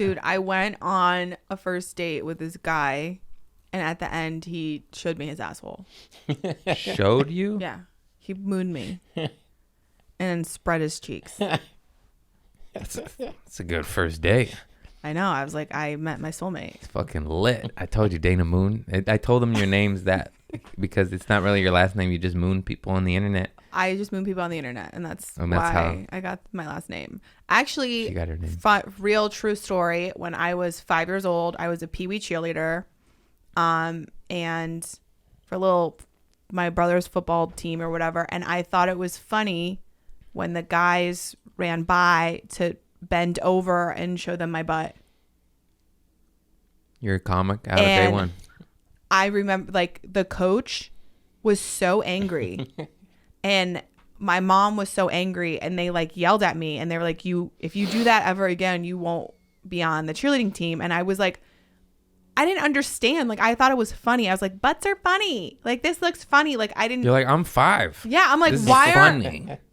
Dude, I went on a first date with this guy, and at the end, he showed me his asshole. Showed you? Yeah. He mooned me and spread his cheeks. That's a good first date. I know. I was like, I met my soulmate. It's fucking lit. I told you, Dana Moon. I told him your name's that because it's not really your last name. You just moon people on the internet. I just moon people on the internet, and that's how why I got my last name. Actually, she got her name. Real true story. When I was 5 years old, I was a Pee Wee cheerleader, and for my brother's football team or whatever. And I thought it was funny when the guys ran by to bend over and show them my butt. You're a comic out of day one. I remember, like, the coach was so angry. And my mom was so angry, and they like yelled at me, and they were like, if you do that ever again, you won't be on the cheerleading team. And I was like, I didn't understand. Like, I thought it was funny. I was like, butts are funny. Like, this looks funny. Like, I didn't. You're like, I'm 5. Yeah. I'm like, this why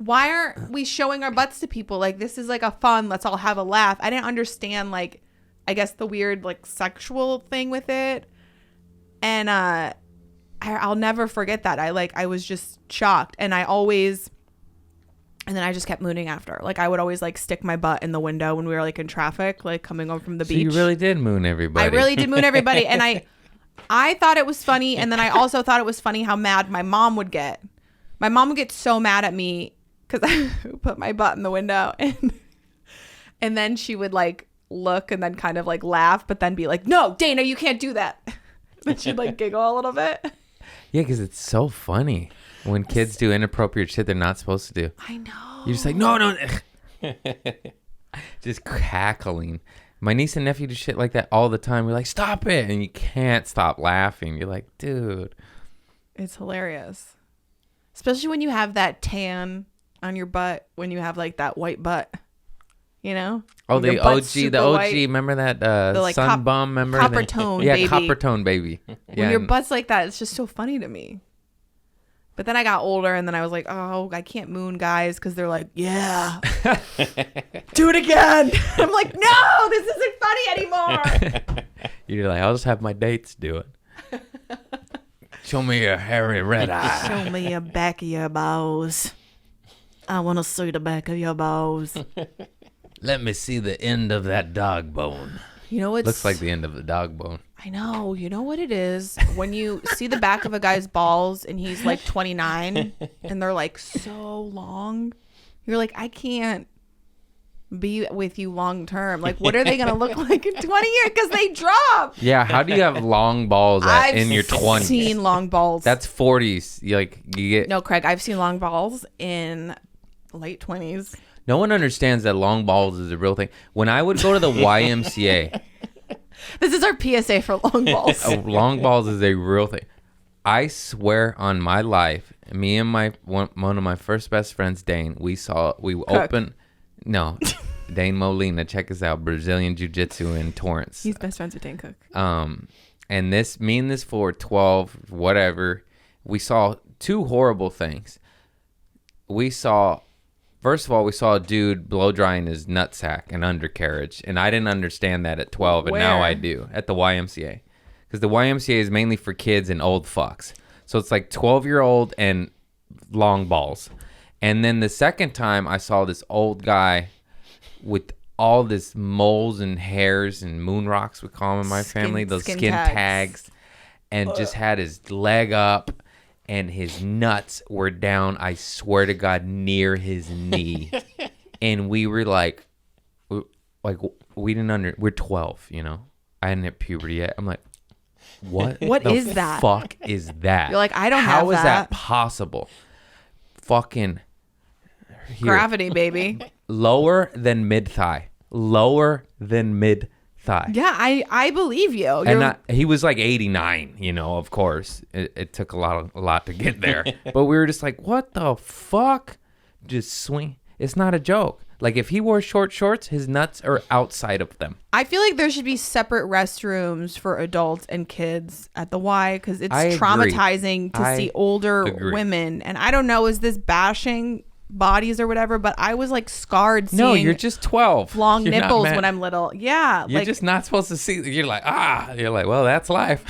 aren't we showing our butts to people? Like, this is like a fun, let's all have a laugh. I didn't understand, like, I guess the weird, like, sexual thing with it. And, I'll never forget that. I was just shocked, and then I just kept mooning after. Like, I would always like stick my butt in the window when we were like in traffic, like coming home from the beach. You really did moon everybody. I really did moon everybody, and I thought it was funny, and then I also thought it was funny how mad my mom would get. My mom would get so mad at me because I put my butt in the window, and then she would like look and then kind of like laugh, but then be like, "No, Dana, you can't do that." Then she'd like giggle a little bit. Yeah, because it's so funny when kids do inappropriate shit they're not supposed to do. I know. You're just like, no. Just cackling. My niece and nephew do shit like that all the time. We're like, stop it. And you can't stop laughing. You're like, dude. It's hilarious. Especially when you have that tan on your butt, when you have like that white butt. You know? Oh, the OG, white. remember that the like sun bum? Remember copper tone, yeah, baby. Copper tone, baby. Yeah, when your butt's like that, it's just so funny to me. But then I got older, and then I was like, oh, I can't moon guys because they're like, yeah, do it again. I'm like, no, this isn't funny anymore. You're like, I'll just have my dates do it. Show me your hairy red eye. Show me your back of your balls. I want to see the back of your balls. Let me see the end of that dog bone. You know what? Looks like the end of the dog bone. I know. You know what it is? When you see the back of a guy's balls and he's like 29 and they're like so long, you're like, I can't be with you long term. Like, what are they going to look like in 20 years? Because they drop. Yeah. How do you have long balls in your 20s? I've seen long balls. That's 40s. You get. No, Craig, I've seen long balls in late 20s. No one understands that long balls is a real thing. When I would go to the YMCA. This is our PSA for long balls. Long balls is a real thing. I swear on my life, me and one of my first best friends, Dane, Dane Molina, check us out, Brazilian Jiu-Jitsu in Torrance. He's best friends with Dane Cook. And this for 12, whatever, we saw two horrible things. First of all, we saw a dude blow drying his nutsack and undercarriage, and I didn't understand that at 12, and now I do at the YMCA, because the YMCA is mainly for kids and old fucks. So it's like 12-year-old and long balls. And then the second time, I saw this old guy with all this moles and hairs and moon rocks, we call them in my family, those skin tags, and just had his leg up. And his nuts were down, I swear to God, near his knee. And we were like, we didn't we're 12, you know? I hadn't hit puberty yet. I'm like, what? What is that? Fuck is that? You're like, I don't have that. How is that possible? Fucking. Here. Gravity, baby. Lower than mid-thigh. Yeah, I believe you. And he was like 89, you know, of course. It took a lot to get there. But we were just like, what the fuck? Just swing. It's not a joke. Like, if he wore short shorts, his nuts are outside of them. I feel like there should be separate restrooms for adults and kids at the Y, because it's traumatizing to see older women. And I don't know, is this bashing bodies or whatever, but I was like scarred seeing No, you're just 12. long nipples when I'm little. Yeah. You're just not supposed to see. You're like, well, that's life.